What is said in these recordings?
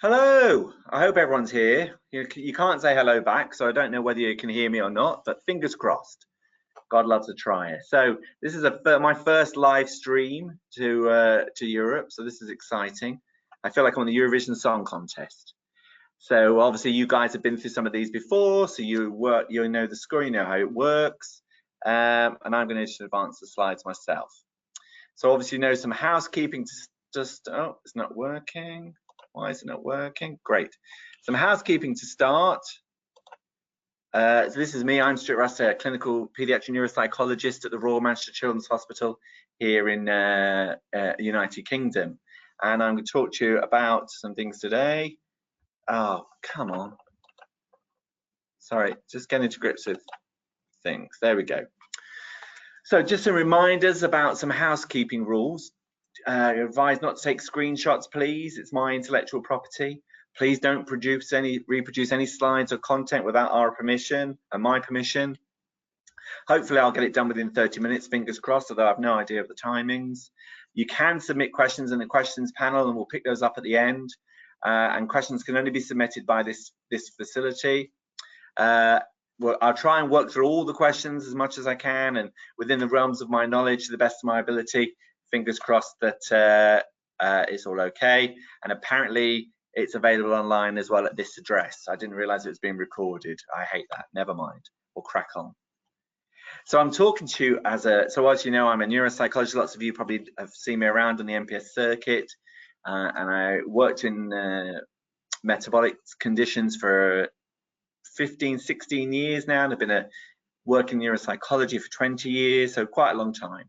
Hello, I hope everyone's here. You can't say hello back, so I don't know whether you can hear me or not, but fingers crossed. God loves a trier. So this is my first live stream to Europe, so this is exciting. I feel like I'm on the Eurovision Song Contest. So obviously you guys have been through some of these before, so you know the score, you know how it works, and I'm going to just advance the slides myself. So obviously you know some housekeeping to oh, it's not working. Why is it not working? Great. Some housekeeping to start. So this is me. I'm Stewart Russell, a clinical pediatric neuropsychologist at the Royal Manchester Children's Hospital here in United Kingdom. And I'm going to talk to you about some things today. Oh, come on. Sorry, just getting to grips with things. There we go. So just some reminders about some housekeeping rules. Advise not to take screenshots, please. It's my intellectual property. Please don't reproduce any slides or content without our permission and my permission. Hopefully I'll get it done within 30 minutes, fingers crossed, although I have no idea of the timings. You can submit questions in the questions panel and we'll pick those up at the end. And questions can only be submitted by this facility. Well, I'll try and work through all the questions as much as I can and within the realms of my knowledge to the best of my ability. Fingers crossed that it's all okay. And apparently it's available online as well at this address. I didn't realize it was being recorded. I hate that. Never mind. We'll crack on. So I'm talking to you as you know, I'm a neuropsychologist. Lots of you probably have seen me around on the MPS circuit. And I worked in metabolic conditions for 15, 16 years now, and I've been working neuropsychology for 20 years, so quite a long time.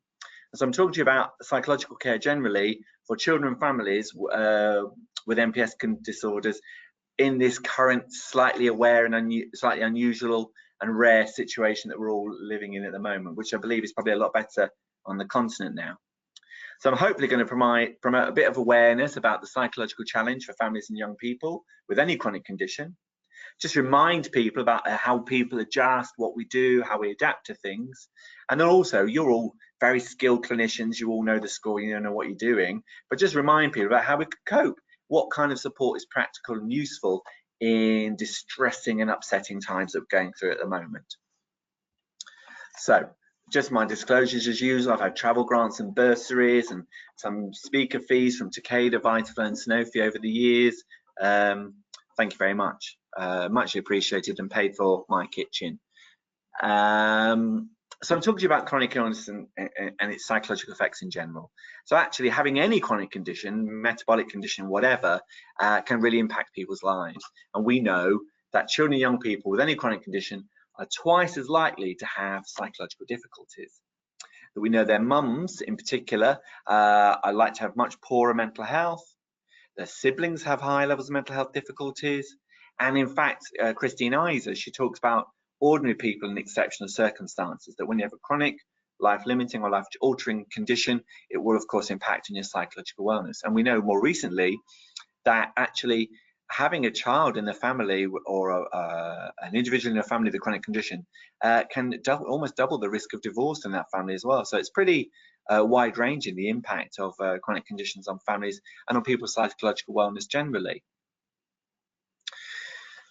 So I'm talking to you about psychological care generally for children and families with MPS disorders in this current slightly aware and slightly unusual and rare situation that we're all living in at the moment, which I believe is probably a lot better on the continent now. So I'm hopefully going to promote a bit of awareness about the psychological challenge for families and young people with any chronic condition. Just remind people about how people adjust, what we do, how we adapt to things. And then also, you're all very skilled clinicians, you all know the score, you know what you're doing, but just remind people about how we could cope. What kind of support is practical and useful in distressing and upsetting times that we're going through at the moment. So, just my disclosures as usual. I've had travel grants and bursaries and some speaker fees from Takeda, Vitaflo and Sanofi over the years. Thank you very much. Much appreciated and paid for my kitchen. So I'm talking to you about chronic illness and its psychological effects in general. So actually having any chronic condition, metabolic condition, whatever, can really impact people's lives. And we know that children and young people with any chronic condition are twice as likely to have psychological difficulties. We know their mums in particular are like to have much poorer mental health. Their siblings have high levels of mental health difficulties. And in fact, Christine Iser, she talks about ordinary people in exceptional circumstances, that when you have a chronic, life-limiting or life-altering condition, it will, of course, impact on your psychological wellness. And we know more recently that actually having a child in the family or an individual in a family with a chronic condition can almost double the risk of divorce in that family as well. So it's pretty wide-ranging, the impact of chronic conditions on families and on people's psychological wellness generally.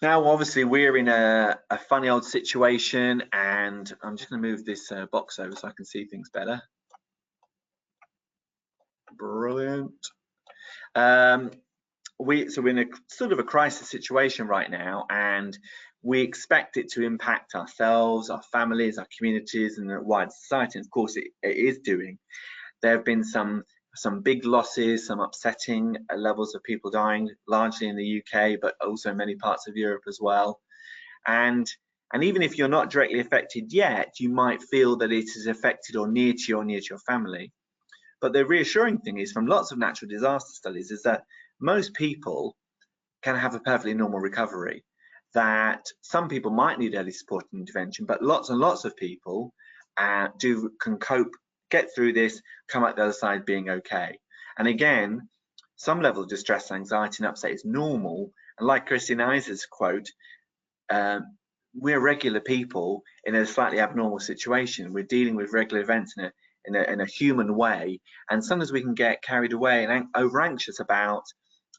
Now, obviously, we're in a funny old situation, and I'm just going to move this box over so I can see things better. Brilliant. So we're in a sort of a crisis situation right now, and we expect it to impact ourselves, our families, our communities, and the wider society. And of course, it is doing. There have been some big losses, some upsetting levels of people dying, largely in the UK, but also in many parts of Europe as well. And even if you're not directly affected yet, you might feel that it is affected or near to your family. But the reassuring thing is, from lots of natural disaster studies, is that most people can have a perfectly normal recovery. That some people might need early support and intervention, but lots and lots of people can cope, get through this, come out the other side being okay. And again, some level of distress, anxiety and upset is normal. And like Christine Iser's quote, we're regular people in a slightly abnormal situation. We're dealing with regular events in a human way. And sometimes we can get carried away and over anxious about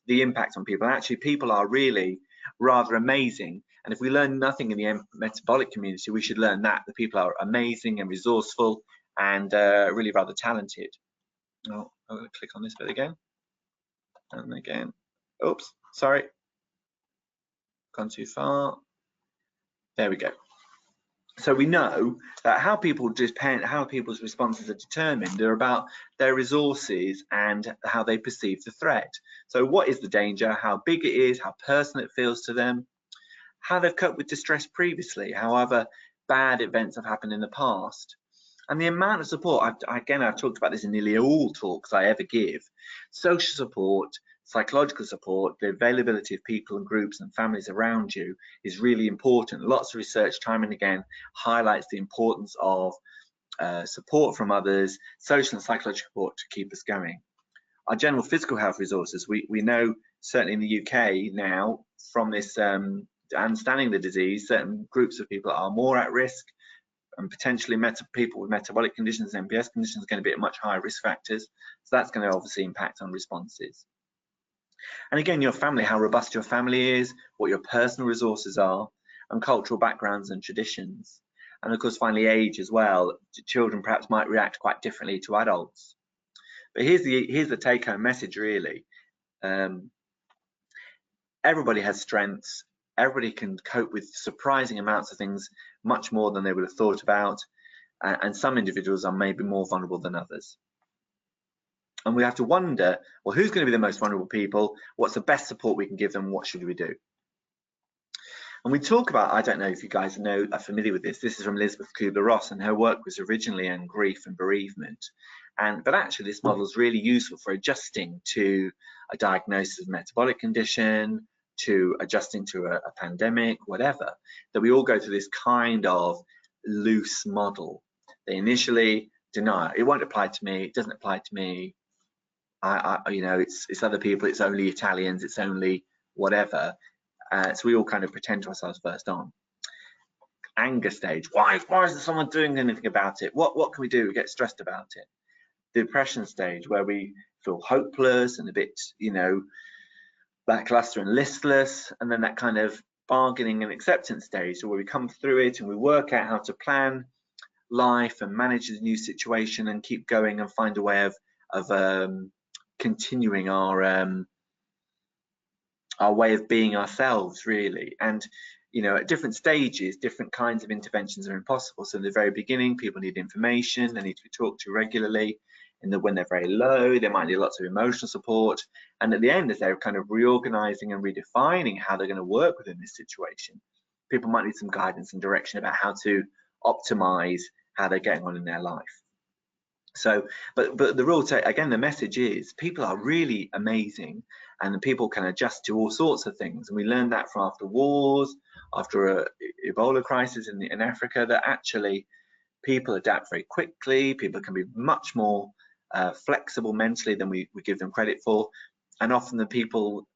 the impact on people. And actually, people are really rather amazing. And if we learn nothing in the metabolic community, we should learn that the people are amazing and resourceful and really rather talented. Oh, I'm going to click on this bit again. And again. Oops, sorry. Gone too far. There we go. So we know that how people's responses are determined are about their resources and how they perceive the threat. So what is the danger, how big it is, how personal it feels to them, how they've coped with distress previously, however bad events have happened in the past. And the amount of support, I've talked about this in nearly all talks I ever give, social support, psychological support, the availability of people and groups and families around you is really important. Lots of research time and again highlights the importance of support from others, social and psychological support to keep us going. Our general physical health resources, we know certainly in the UK now from this understanding the disease, certain groups of people are more at risk, and potentially people with metabolic conditions, MPS conditions, are going to be at much higher risk factors. So that's going to obviously impact on responses. And again, your family, how robust your family is, what your personal resources are, and cultural backgrounds and traditions. And of course, finally, age as well. Children perhaps might react quite differently to adults. But here's the take-home message, really. Everybody has strengths. Everybody can cope with surprising amounts of things, much more than they would have thought about. And some individuals are maybe more vulnerable than others. And we have to wonder, well, who's going to be the most vulnerable people? What's the best support we can give them? What should we do? And we talk about, I don't know if you guys are familiar with this. This is from Elizabeth Kubler-Ross, and her work was originally in grief and bereavement. But actually, this model is really useful for adjusting to a diagnosis of metabolic condition, to adjusting to a pandemic, whatever. That we all go through this kind of loose model. They initially deny it won't apply to me. It doesn't apply to me. It's other people. It's only Italians. It's only whatever. So we all kind of pretend to ourselves first on. Anger stage. Why isn't someone doing anything about it? What can we do? We get stressed about it. The depression stage, where we feel hopeless and a bit, lackluster and listless, and then that kind of bargaining and acceptance stage, so where we come through it and we work out how to plan life and manage the new situation and keep going and find a way of continuing our way of being ourselves, really. And at different stages, different kinds of interventions are impossible. So in the very beginning, people need information, they need to be talked to regularly. And when they're very low, they might need lots of emotional support. And at the end, as they're kind of reorganizing and redefining how they're going to work within this situation, people might need some guidance and direction about how to optimize how they're getting on in their life. So, but the real again, the message is people are really amazing, and people can adjust to all sorts of things. And we learned that from after wars, after a Ebola crisis in Africa, that actually people adapt very quickly. People can be much more flexible mentally than we give them credit for. And often the people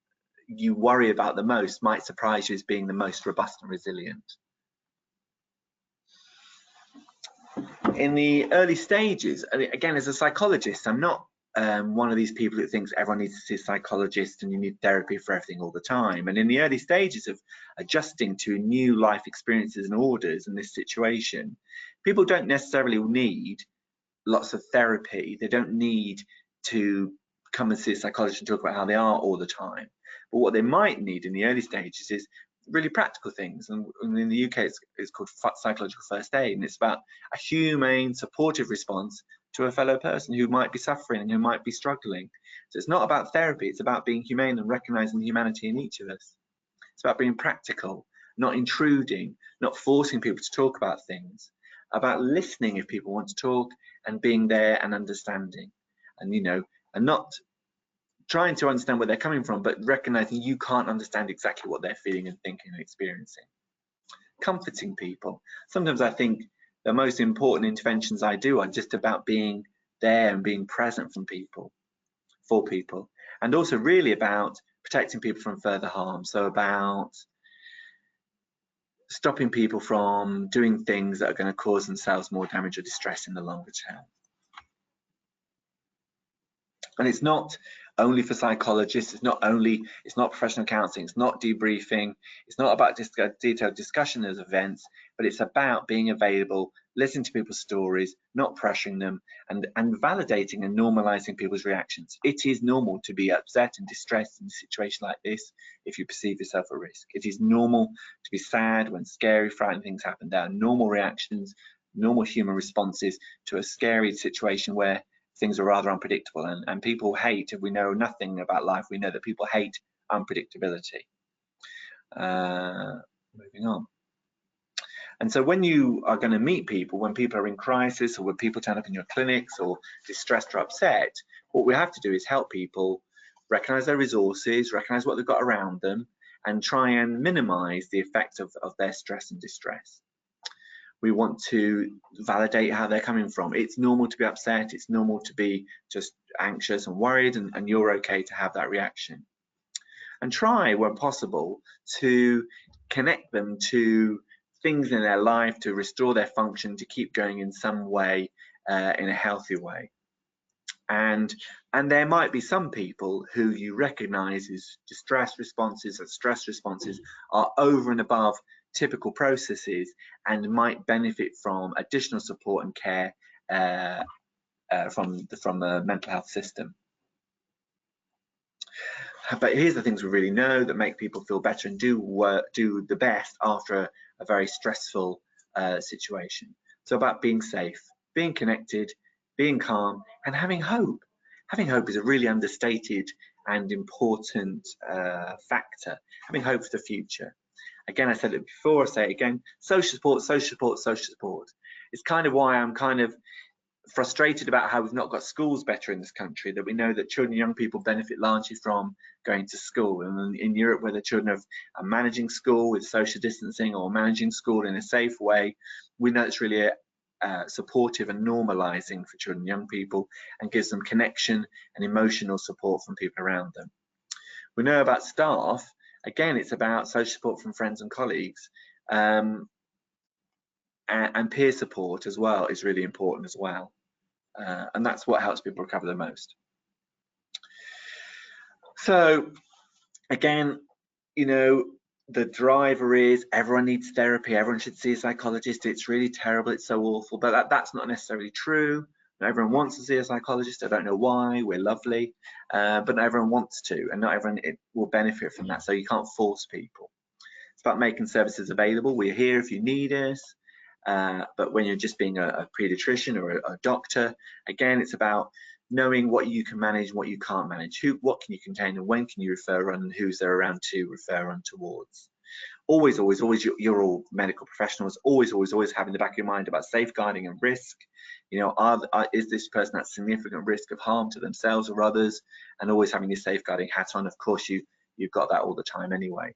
you worry about the most might surprise you as being the most robust and resilient. In the early stages, again, as a psychologist, I'm not one of these people who thinks everyone needs to see a psychologist and you need therapy for everything all the time. And in the early stages of adjusting to new life experiences and orders in this situation, people don't necessarily need lots of therapy. They don't need to come and see a psychologist and talk about how they are all the time. But what they might need in the early stages is really practical things. And in the UK, it's called psychological first aid. And it's about a humane, supportive response to a fellow person who might be suffering and who might be struggling. So it's not about therapy. It's about being humane and recognizing the humanity in each of us. It's about being practical, not intruding, not forcing people to talk about things, about listening if people want to talk and being there and understanding. And, and not trying to understand where they're coming from, but recognizing you can't understand exactly what they're feeling and thinking and experiencing. Comforting people. Sometimes I think the most important interventions I do are just about being there and being present for people, and also really about protecting people from further harm. So about stopping people from doing things that are going to cause themselves more damage or distress in the longer term. And it's not only for psychologists. It's not professional counselling. It's not debriefing. It's not about detailed discussion of events, but it's about being available, listening to people's stories, not pressuring them, and validating and normalising people's reactions. It is normal to be upset and distressed in a situation like this if you perceive yourself at risk. It is normal to be sad when scary, frightening things happen. There are normal reactions, normal human responses to a scary situation where things are rather unpredictable, and people hate, if we know nothing about life, we know that people hate unpredictability. Moving on. And so when you are going to meet people, when people are in crisis, or when people turn up in your clinics or distressed or upset, what we have to do is help people recognize their resources, recognize what they've got around them, and try and minimize the effect of their stress and distress. We want to validate how they're coming from. It's normal to be upset. It's normal to be just anxious and worried, and you're okay to have that reaction. And try, when possible, to connect them to things in their life to restore their function, to keep going in some way, in a healthy way. And there might be some people who you recognize as distress responses or stress responses are over and above typical processes and might benefit from additional support and care from the mental health system. But here's the things we really know that make people feel better and do the best after a very stressful situation. So about being safe, being connected, being calm, and having hope. Having hope is a really understated and important factor. Having hope for the future. Again, I said it before, I say it again, social support, social support, social support. It's kind of why I'm kind of frustrated about how we've not got schools better in this country, that we know that children and young people benefit largely from going to school. And in Europe, where the children are managing school with social distancing or managing school in a safe way, we know it's really supportive and normalizing for children and young people, and gives them connection and emotional support from people around them. We know about staff. Again, it's about social support from friends and colleagues, and peer support as well is really important as well, and that's what helps people recover the most. So again, you know, the driver is everyone needs therapy, everyone should see a psychologist, it's really terrible, it's so awful, but that's not necessarily true. Not everyone wants to see a psychologist. I don't know why. We're lovely, but not everyone wants to, and not everyone will benefit from that. So you can't force people. It's about making services available. We're here if you need us, but when you're just being a pediatrician or a doctor, again, it's about knowing what you can manage and what you can't manage. What can you contain, and when can you refer on, and who's there around to refer on towards. Always, always, always, you're all medical professionals, always, always, always have in the back of your mind about safeguarding and risk. You know, is this person at significant risk of harm to themselves or others? And always having your safeguarding hat on. Of course, you've got that all the time anyway.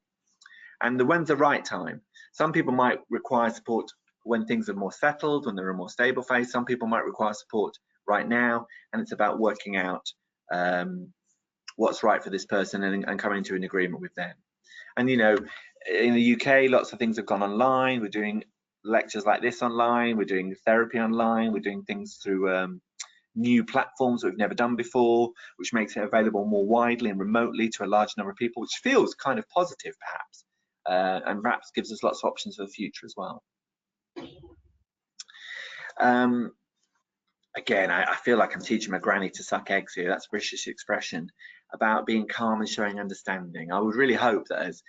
And when's the right time? Some people might require support when things are more settled, when they're in a more stable phase. Some people might require support right now, and it's about working out what's right for this person and coming to an agreement with them. And you know, in the UK, lots of things have gone online. We're doing lectures like this online, we're doing therapy online, we're doing things through new platforms that we've never done before, which makes it available more widely and remotely to a large number of people, which feels kind of positive perhaps, and perhaps gives us lots of options for the future as well. Again, I feel like I'm teaching my granny to suck eggs here. That's a British expression about being calm and showing understanding. I would really hope that as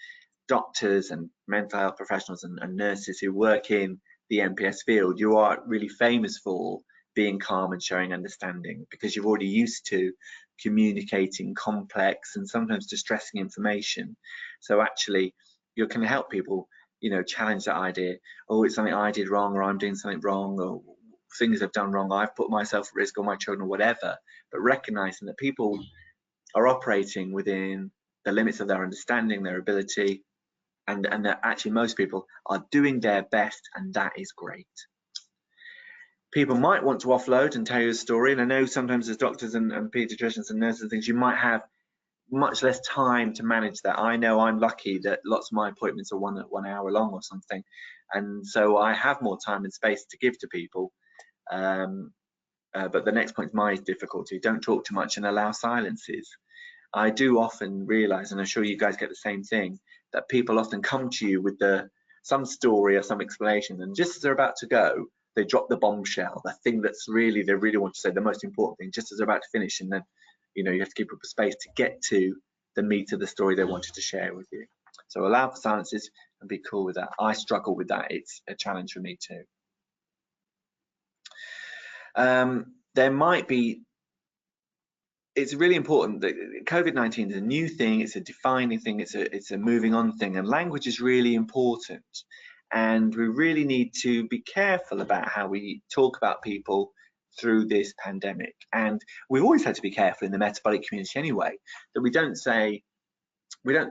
doctors and mental health professionals and nurses who work in the MPS field, you are really famous for being calm and showing understanding, because you're already used to communicating complex and sometimes distressing information. So actually, you can help people, you know, challenge that idea. Oh, it's something I did wrong, or I'm doing something wrong, or things I've done wrong, I've put myself at risk, or my children, or whatever. But recognizing that people are operating within the limits of their understanding, their ability, and that actually most people are doing their best, and that is great. People might want to offload and tell you a story, and I know sometimes as doctors and pediatricians and nurses and things, you might have much less time to manage that. I know I'm lucky that lots of my appointments are one hour long or something, and so I have more time and space to give to people. But the next point is my difficulty. Don't talk too much and allow silences. I do often realize, and I'm sure you guys get the same thing, that people often come to you with some story or some explanation, and just as they're about to go, they drop the bombshell, the thing that's really, they really want to say, the most important thing, just as they're about to finish, and then, you have to keep up a space to get to the meat of the story they wanted to share with you. So allow for silences and be cool with that. I struggle with that. It's a challenge for me too. There might be, it's really important that COVID-19 is a new thing, it's a defining thing, it's a moving on thing, and language is really important. And we really need to be careful about how we talk about people through this pandemic. And we've always had to be careful in the metabolic community anyway, that we don't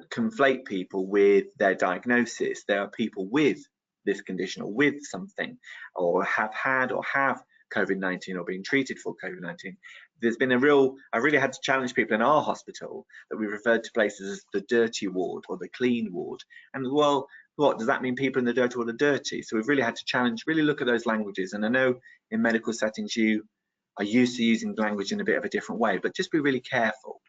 conflate people with their diagnosis. There are people with this condition or with something, or have had or have COVID-19 or being treated for COVID-19. There's been I really had to challenge people in our hospital that we referred to places as the dirty ward or the clean ward. And well, what does that mean? People in the dirty ward are dirty? So we've really had to challenge, really look at those languages. And I know in medical settings you are used to using language in a bit of a different way, but just be really careful.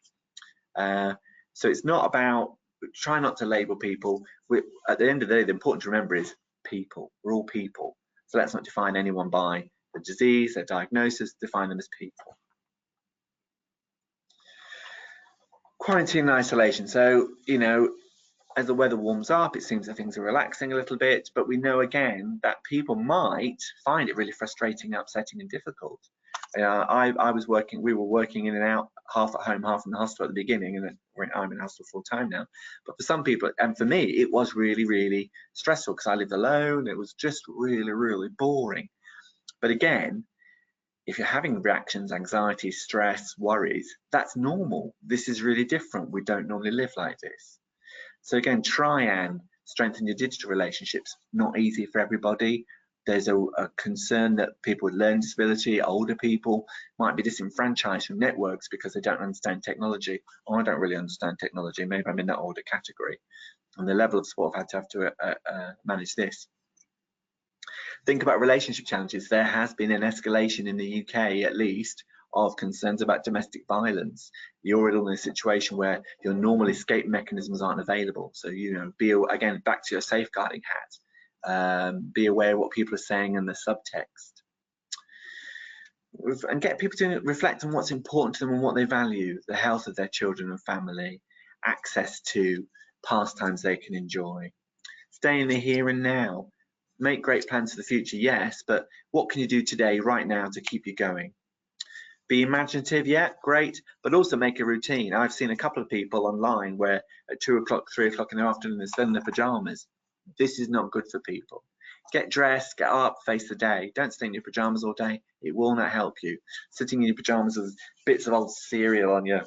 So it's not about, try not to label people. At the end of the day, the important to remember is people. We're all people. So let's not define anyone by the disease, their diagnosis, define them as people. Quarantine and isolation. So, as the weather warms up, it seems that things are relaxing a little bit, but we know again that people might find it really frustrating, upsetting, and difficult. We were working in and out, half at home, half in the hospital at the beginning, and then I'm in hospital full time now. But for some people, and for me, it was really, really stressful because I lived alone. It was just really, really boring. But again, if you're having reactions, anxiety, stress, worries, that's normal. This is really different. We don't normally live like this. So again, try and strengthen your digital relationships. Not easy for everybody. There's a concern that people with learning disability, older people, might be disenfranchised from networks because they don't understand technology. I don't really understand technology. Maybe I'm in that older category. And the level of support I've had to manage this. Think about relationship challenges. There has been an escalation in the UK, at least, of concerns about domestic violence. You're in a situation where your normal escape mechanisms aren't available. So, again, back to your safeguarding hat. Be aware of what people are saying in the subtext. And get people to reflect on what's important to them and what they value, the health of their children and family, access to pastimes they can enjoy. Stay in the here and now. Make great plans for the future, yes, but what can you do today, right now, to keep you going? Be imaginative, yeah, great, but also make a routine. I've seen a couple of people online where at 2 o'clock, 3 o'clock in the afternoon, they're still in their pajamas. This is not good for people. Get dressed, get up, face the day. Don't stay in your pajamas all day. It will not help you. Sitting in your pajamas with bits of old cereal on your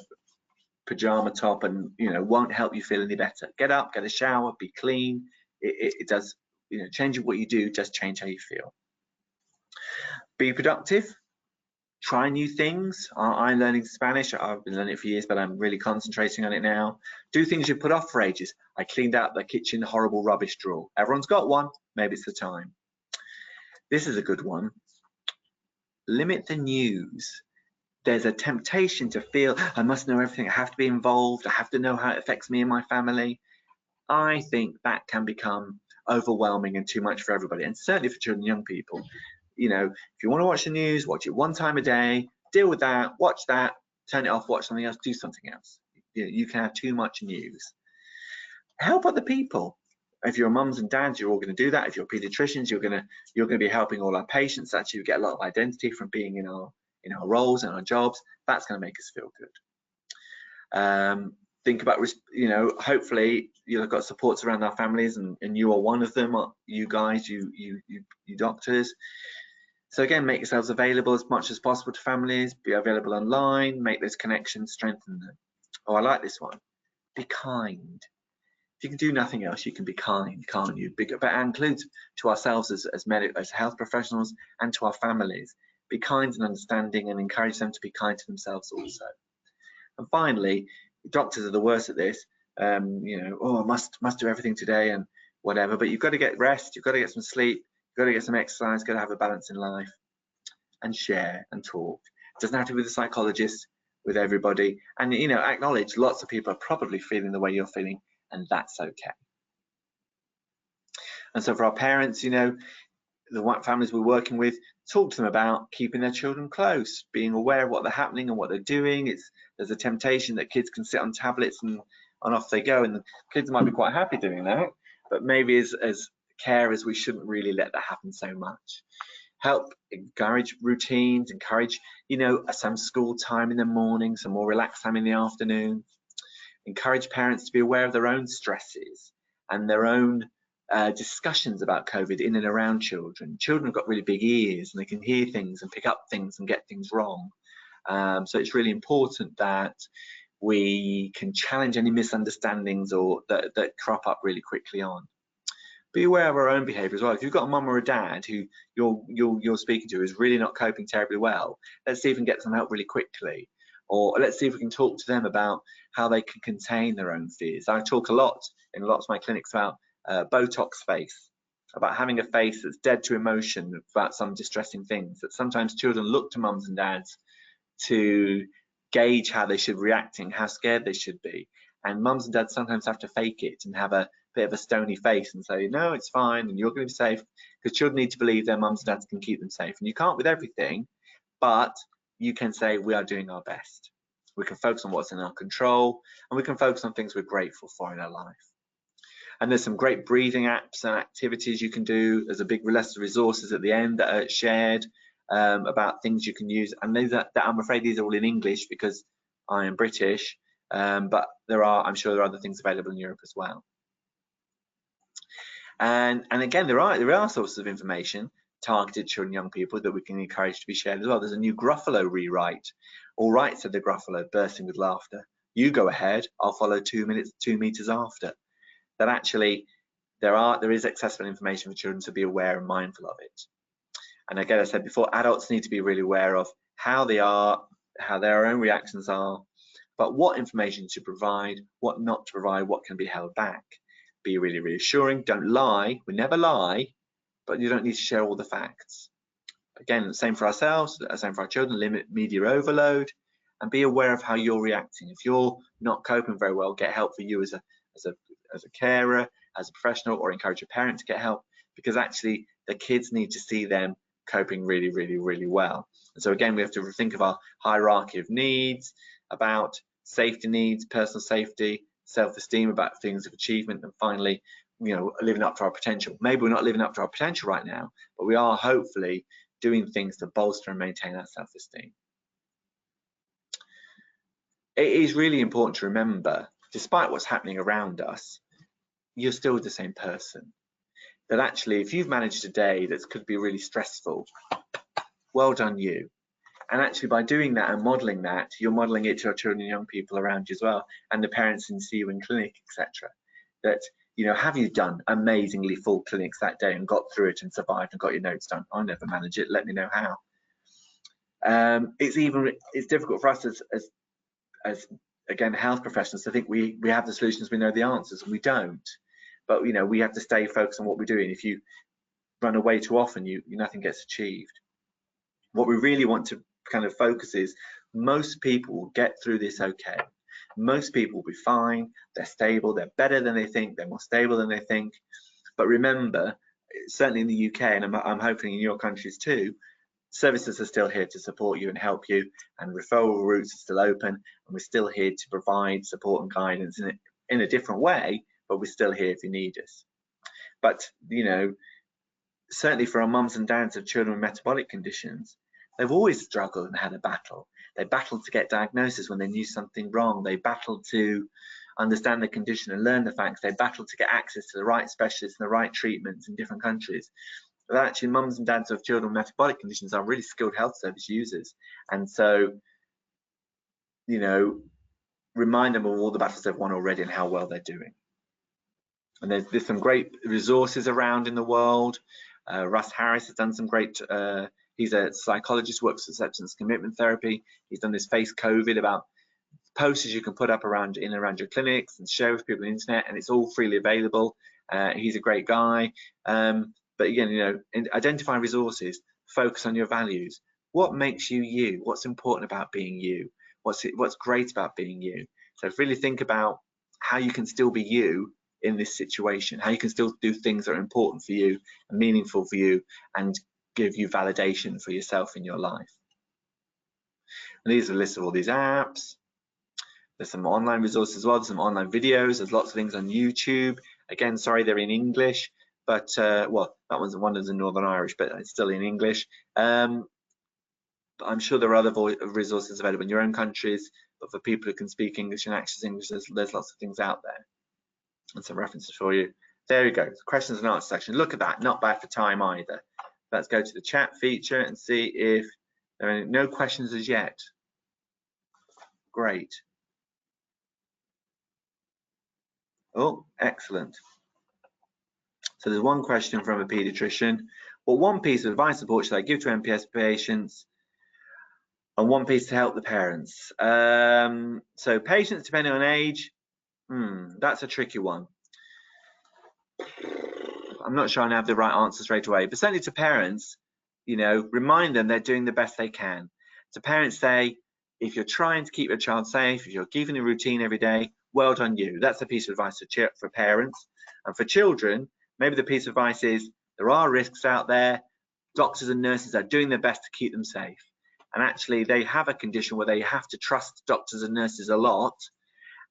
pajama top and, won't help you feel any better. Get up, get a shower, be clean. It does, changing what you do does change how you feel. Be productive. Try new things. I'm learning Spanish. I've been learning it for years, but I'm really concentrating on it now. Do things you put off for ages. I cleaned out the kitchen horrible rubbish drawer. Everyone's got one. Maybe it's the time. This is a good one. Limit the news. There's a temptation to feel, I must know everything. I have to be involved. I have to know how it affects me and my family. I think that can become overwhelming and too much for everybody, and certainly for children and young people. If you want to watch the news, watch it one time a day, deal with that, watch that, turn it off, watch something else, do something else. You can have too much news. Help other people. If you're mums and dads, you're all going to do that. If you're pediatricians, you're going to be helping all our patients. Actually, you get a lot of identity from being in our roles and our jobs. That's going to make us feel good. Think about, hopefully you've got supports around our families, and you are one of them. You guys, you doctors. So again, make yourselves available as much as possible to families. Be available online. Make those connections. Strengthen them. Oh, I like this one. Be kind. If you can do nothing else, you can be kind, can't you? But that includes to ourselves as health professionals and to our families. Be kind and understanding, and encourage them to be kind to themselves also. And finally, doctors are the worst at this. I must do everything today and whatever. But you've got to get rest. You've got to get some sleep. You've got to get some exercise. You've got to have a balance in life, and share and talk. It doesn't have to be with a psychologist. with everybody, and acknowledge lots of people are probably feeling the way you're feeling, and that's okay. And so for our parents, the families we're working with, talk to them about keeping their children close, being aware of what they're happening and what they're doing. There's a temptation that kids can sit on tablets and off they go, and the kids might be quite happy doing that, but maybe as carers we shouldn't really let that happen so much. Help encourage routines, encourage some school time in the morning, some more relaxed time in the afternoon. Encourage parents to be aware of their own stresses and their own discussions about COVID in and around children. Children have got really big ears and they can hear things and pick up things and get things wrong. So it's really important that we can challenge any misunderstandings or that crop up really quickly on. Be aware of our own behaviour as well. If you've got a mum or a dad who you're speaking to who is really not coping terribly well, let's see if we can get some help really quickly. Or let's see if we can talk to them about how they can contain their own fears. I talk a lot in lots of my clinics about Botox face, about having a face that's dead to emotion about some distressing things, that sometimes children look to mums and dads to gauge how they should be reacting, how scared they should be. And mums and dads sometimes have to fake it and have a bit of a stony face and say, no, it's fine and you're going to be safe, because children need to believe their mums and dads can keep them safe. And you can't with everything, but you can say we are doing our best. We can focus on what's in our control, and we can focus on things we're grateful for in our life. And there's some great breathing apps and activities you can do. There's a big list of resources at the end that are shared about things you can use. And these that I'm afraid these are all in English because I am British, but I'm sure there are other things available in Europe as well. And again, there are sources of information targeted to children and young people that we can encourage to be shared as well. There's a new Gruffalo rewrite. All right, said the Gruffalo, bursting with laughter. You go ahead, I'll follow 2 meters after. That actually there is accessible information for children to be aware and mindful of it. And again, I said before, adults need to be really aware of how they are, how their own reactions are, but what information to provide, what not to provide, what can be held back. Be really reassuring, don't lie, we never lie, but you don't need to share all the facts. Again, same for ourselves, same for our children, limit media overload, and be aware of how you're reacting. If you're not coping very well, get help for you as a carer, as a professional, or encourage your parent to get help, because actually the kids need to see them coping really, really, really well. And so again, we have to think of our hierarchy of needs, about safety needs, personal safety, self-esteem, about things of achievement, and finally, living up to our potential. Maybe we're not living up to our potential right now, but we are hopefully doing things to bolster and maintain our self-esteem. It is really important to remember, despite what's happening around us, you're still the same person. That actually, if you've managed a day that could be really stressful, well done you. And actually, by doing that and modelling that, you're modelling it to your children and young people around you as well, and the parents who see you in clinic, etc. That, have you done amazingly full clinics that day and got through it and survived and got your notes done? I'll never manage it. Let me know how. It's difficult for us as again health professionals to think we have the solutions, we know the answers, and we don't. But we have to stay focused on what we're doing. If you run away too often, nothing gets achieved. What we really want to kind of focus is most people will get through this okay. Most people will be fine, they're stable, they're better than they think, they're more stable than they think. But remember, certainly in the UK, and I'm hoping in your countries too, services are still here to support you and help you, and referral routes are still open, and we're still here to provide support and guidance in a different way, but we're still here if you need us. But certainly for our mums and dads of children with metabolic conditions, they've always struggled and had a battle. They battled to get diagnosis when they knew something wrong. They battled to understand the condition and learn the facts. They battled to get access to the right specialists and the right treatments in different countries. But actually, mums and dads of children with metabolic conditions are really skilled health service users. And so, remind them of all the battles they've won already and how well they're doing. And there's some great resources around in the world. Russ Harris has done some great, he's a psychologist, works with acceptance commitment therapy. He's done this Face COVID about posters you can put up around your clinics and share with people on the internet, and it's all freely available. He's a great guy. But again, identify resources, focus on your values. What makes you you? What's important about being you? what's great about being you. So really think about how you can still be you in this situation, how you can still do things that are important for you and meaningful for you and give you validation for yourself in your life. And these are a list of all these apps. There's some online resources as well. There's some online videos. There's lots of things on YouTube. Again, sorry, they're in English, but well, that one's one is in Northern Irish, but it's still in English. But I'm sure there are other resources available in your own countries, but for people who can speak English and access English, there's lots of things out there and some references for you. There you go, questions and answers section. Look at that, not bad for time either. Let's go to the chat feature and see if there are no questions as yet. Great. Oh, excellent. So there's one question from a pediatrician. What one piece of advice support should I give to MPS patients? And one piece to help the parents. So patients depending on age, that's a tricky one. I'm not sure I have the right answer straight away, but certainly to parents, you know, remind them they're doing the best they can. To parents, say, if you're trying to keep your child safe, if you're keeping a routine every day, well done you. That's a piece of advice for parents. And for children, maybe the piece of advice is there are risks out there. Doctors and nurses are doing their best to keep them safe. And actually, they have a condition where they have to trust doctors and nurses a lot.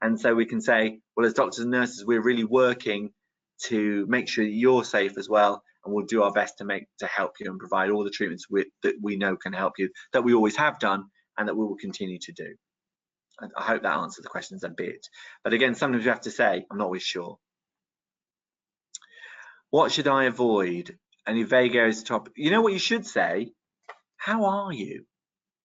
And so we can say, well, as doctors and nurses, we're really working to make sure you're safe as well, and we'll do our best to help you and provide all the treatments that we know can help you, that we always have done and that we will continue to do. And I hope that answers the questions a bit. But again, sometimes you have to say, I'm not always sure. What should I avoid? Any vague areas top? You know what you should say? How are you?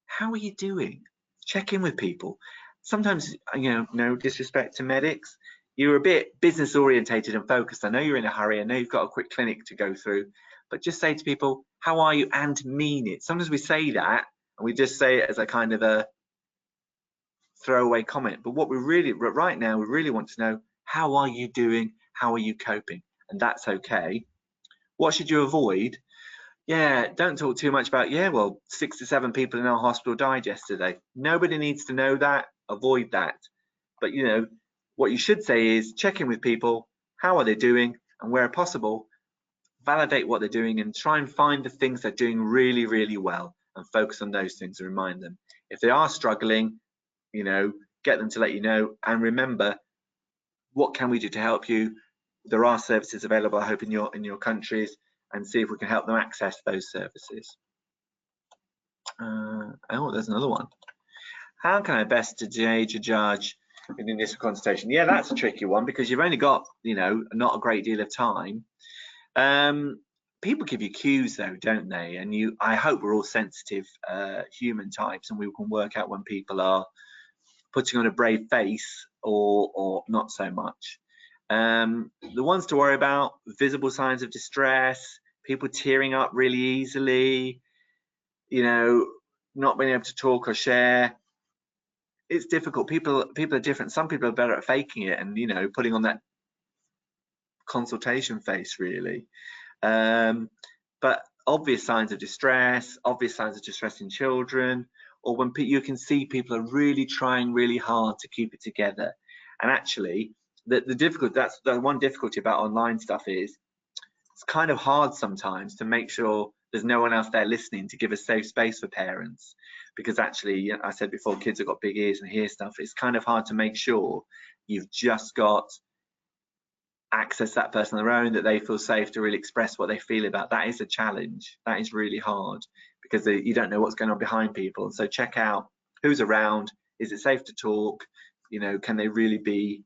How are you doing? Check in with people. Sometimes, you know, no disrespect to medics, you're a bit business orientated and focused. I know you're in a hurry. I know you've got a quick clinic to go through, but just say to people, how are you, and mean it. Sometimes we say that and we just say it as a kind of a throwaway comment. But what we really, right now, we really want to know, how are you doing? How are you coping? And that's okay. What should you avoid? Yeah, don't talk too much about, yeah, well, 6 to 7 people in our hospital died yesterday. Nobody needs to know that. Avoid that. But, you know, what you should say is check in with people. How are they doing? And where possible, validate what they're doing and try and find the things they're doing really, really well and focus on those things and remind them. If they are struggling, you know, get them to let you know. And remember, what can we do to help you? There are services available, I hope, in your countries, and see if we can help them access those services. Oh, there's another one. How can I best gauge a judge in the initial consultation? Yeah, that's a tricky one because you've only got, you know, not a great deal of time. People give you cues though, don't they? And I hope we're all sensitive human types, and we can work out when people are putting on a brave face or not so much. The ones to worry about: visible signs of distress, people tearing up really easily, you know, not being able to talk or share. It's difficult. People are different. Some people are better at faking it and, you know, putting on that consultation face, really. But obvious signs of distress in children, or when you can see people are really trying really hard to keep it together. And actually, that's the one difficulty about online stuff is it's kind of hard sometimes to make sure there's no one else there listening to give a safe space for parents, because actually, you know, I said before, kids have got big ears and hear stuff. It's kind of hard to make sure you've just got access that person on their own, that they feel safe to really express what they feel about. That is a challenge. That is really hard because you don't know what's going on behind people. So check out who's around. Is it safe to talk? You know, can they really be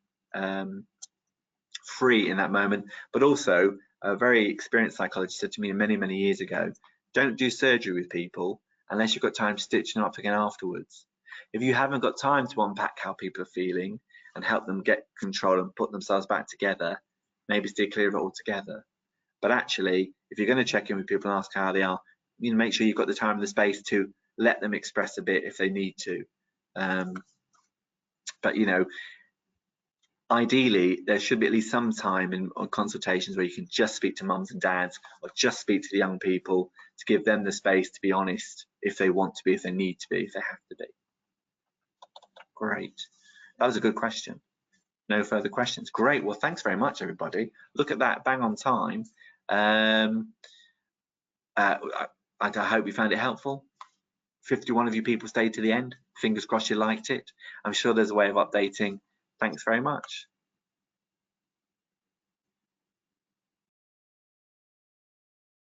free in that moment? But also, a very experienced psychologist said to me many, many years ago, don't do surgery with people unless you've got time to stitch them up again afterwards. If you haven't got time to unpack how people are feeling and help them get control and put themselves back together, maybe steer clear of it altogether. But actually, if you're going to check in with people and ask how they are, you know, make sure you've got the time and the space to let them express a bit if they need to. But, you know, ideally, there should be at least some time in consultations where you can just speak to mums and dads, or just speak to the young people to give them the space to be honest if they want to be, if they need to be, if they have to be. Great. That was a good question. No further questions. Great. Well, thanks very much, everybody. Look at that, bang on time. I hope you found it helpful. 51 of you people stayed to the end. Fingers crossed you liked it. I'm sure there's a way of updating. Thanks very much.